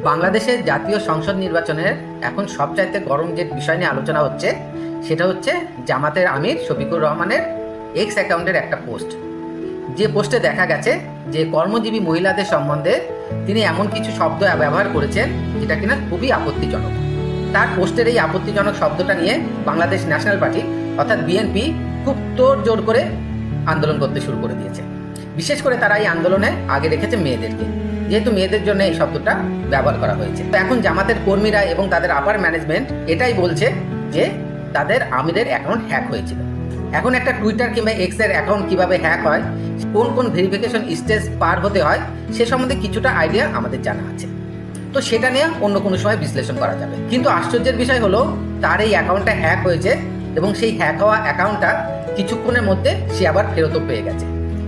বাংলাদেশের জাতীয় সংসদ নির্বাচনের এখন সবচাইতে গরম যে বিষয় নিয়ে আলোচনা হচ্ছে সেটা হচ্ছে জামাতের আমির শফিকুর রহমানের এক্স অ্যাকাউন্টের একটা পোস্ট। যে পোস্টে দেখা গেছে যে কর্মজীবী মহিলাদের সম্বন্ধে তিনি এমন কিছু শব্দ ব্যবহার করেছেন যেটা কিনা খুবই আপত্তিজনক। তার পোস্টের এই আপত্তিজনক শব্দটা নিয়ে বাংলাদেশ ন্যাশনাল পার্টি অর্থাৎ বিএনপি খুব তোড়জোড় করে আন্দোলন করতে শুরু করে দিয়েছে। বিশেষ করে তারা এই আন্দোলনে আগে রেখেছে মেয়েদেরকে, যেহেতু মেয়েদের জন্য এই শব্দটা ব্যবহার করা হয়েছে। তো এখন জামাতের কর্মীরা এবং তাদের আপার ম্যানেজমেন্ট এটাই বলছে যে তাদের আমিরের অ্যাকাউন্ট হ্যাক হয়েছিল। এখন একটা টুইটার কিংবা এক্স এর অ্যাকাউন্ট কিভাবে হ্যাক হয়, কোন কোন ভেরিফিকেশন স্টেজ পার হতে হয় সে সম্বন্ধে কিছুটা আইডিয়া আমাদের জানা আছে। তো সেটা নিয়ে অন্য কোনো সময় বিশ্লেষণ করা যাবে। কিন্তু আশ্চর্যের বিষয় হলো তার এই অ্যাকাউন্টটা হ্যাক হয়েছে এবং সেই হ্যাক হওয়া অ্যাকাউন্টটা কিছুক্ষণের মধ্যে সে আবার ফেরতও পেয়ে গেছে।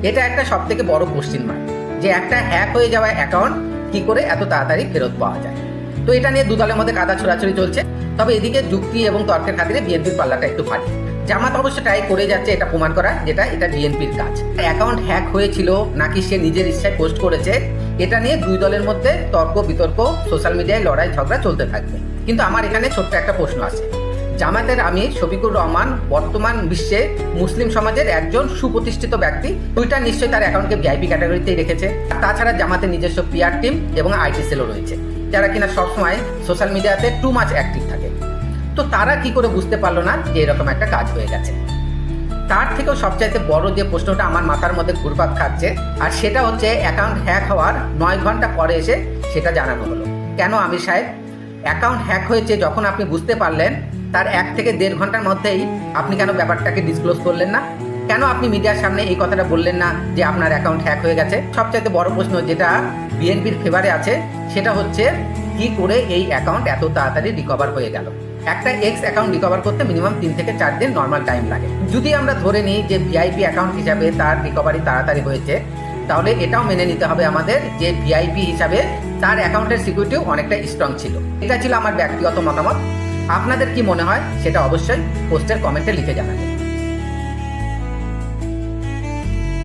এটা একটা সব থেকে বড় কোশ্চিন মার্ক যে একটা হ্যাক হয়ে যাওয়া অ্যাকাউন্ট কি করে এত তাড়াতাড়ি ফেরত পাওয়া যায়। তো এটা নিয়ে দলের মধ্যে কাদা ছোড়াছড়ি চলছে। তবে এদিকে যুক্তি এবং তর্কের খাতিরে বিএনপির পাল্লাটা একটু ভারী। জামাত অবশ্য ট্রাই করে যাচ্ছে এটা প্রমাণ করা যেটা এটা বিএনপির কাজ। অ্যাকাউন্ট হ্যাক হয়েছিল নাকি সে নিজের ইচ্ছায় পোস্ট করেছে, এটা নিয়ে দুই দলের মধ্যে তর্ক বিতর্ক, সোশ্যাল মিডিয়ায় লড়াই ঝগড়া চলতে থাকবে। কিন্তু আমার এখানে ছোট্ট একটা প্রশ্ন আছে। জামাতের আমির শফিকুর রহমান বর্তমান বিশ্বে মুসলিম সমাজের একজন সুপ্রতিষ্ঠিত ব্যক্তি। টুইটার নিশ্চয়ই তার অ্যাকাউন্টকে ভিআইপি ক্যাটাগরিতেই রেখেছে। তাছাড়া জামাতের নিজস্ব পিআর টিম এবং আইটি সেলও রয়েছে, যারা কিনা সবসময় সোশ্যাল মিডিয়াতে টু মাচ অ্যাক্টিভ থাকে। তো তারা কি করে বুঝতে পারলো না যে এরকম একটা কাজ হয়ে গেছে? তার থেকেও সবচাইতে বড় যে প্রশ্নটা আমার মাথার মধ্যে ঘুরপাক খাচ্ছে, আর সেটা হচ্ছে অ্যাকাউন্ট হ্যাক হওয়ার 9 ঘন্টা পরে এসে সেটা জানানো হলো। কেন আমির সাহেব, অ্যাকাউন্ট হ্যাক হয়েছে যখন আপনি বুঝতে পারলেন তার 1 থেকে 1.5 ঘন্টার মধ্যেই আপনি কেন ব্যাপারটাকে ডিসক্লোজ করলেন না? কেন আপনি মিডিয়ার সামনে এই কথাটা বললেন না যে আপনার অ্যাকাউন্ট হ্যাক হয়ে গেছে? সবচাইতে বড় প্রশ্ন যেটা বিএনপির ফেভারে আছে সেটা হচ্ছে কি করে এই অ্যাকাউন্ট এত তাড়াতাড়ি রিকভার হয়ে গেল। একটা এক্স অ্যাকাউন্ট রিকভার করতে মিনিমাম 3 থেকে 4 দিন নর্মাল টাইম লাগে। যদি আমরা ধরে নিই যে ভিআইপি অ্যাকাউন্ট হিসাবে তার রিকভারি তাড়াতাড়ি হয়েছে, তাহলে এটাও মেনে নিতে হবে আমাদের যে ভিআইপি হিসাবে তার অ্যাকাউন্টের সিকিউরিটিও অনেকটা স্ট্রং ছিল। এটা ছিল আমার ব্যক্তিগত মতামত। আপনাদের কি মনে হয় সেটা অবশ্যই পোস্টের কমেন্টে লিখে জানাবেন।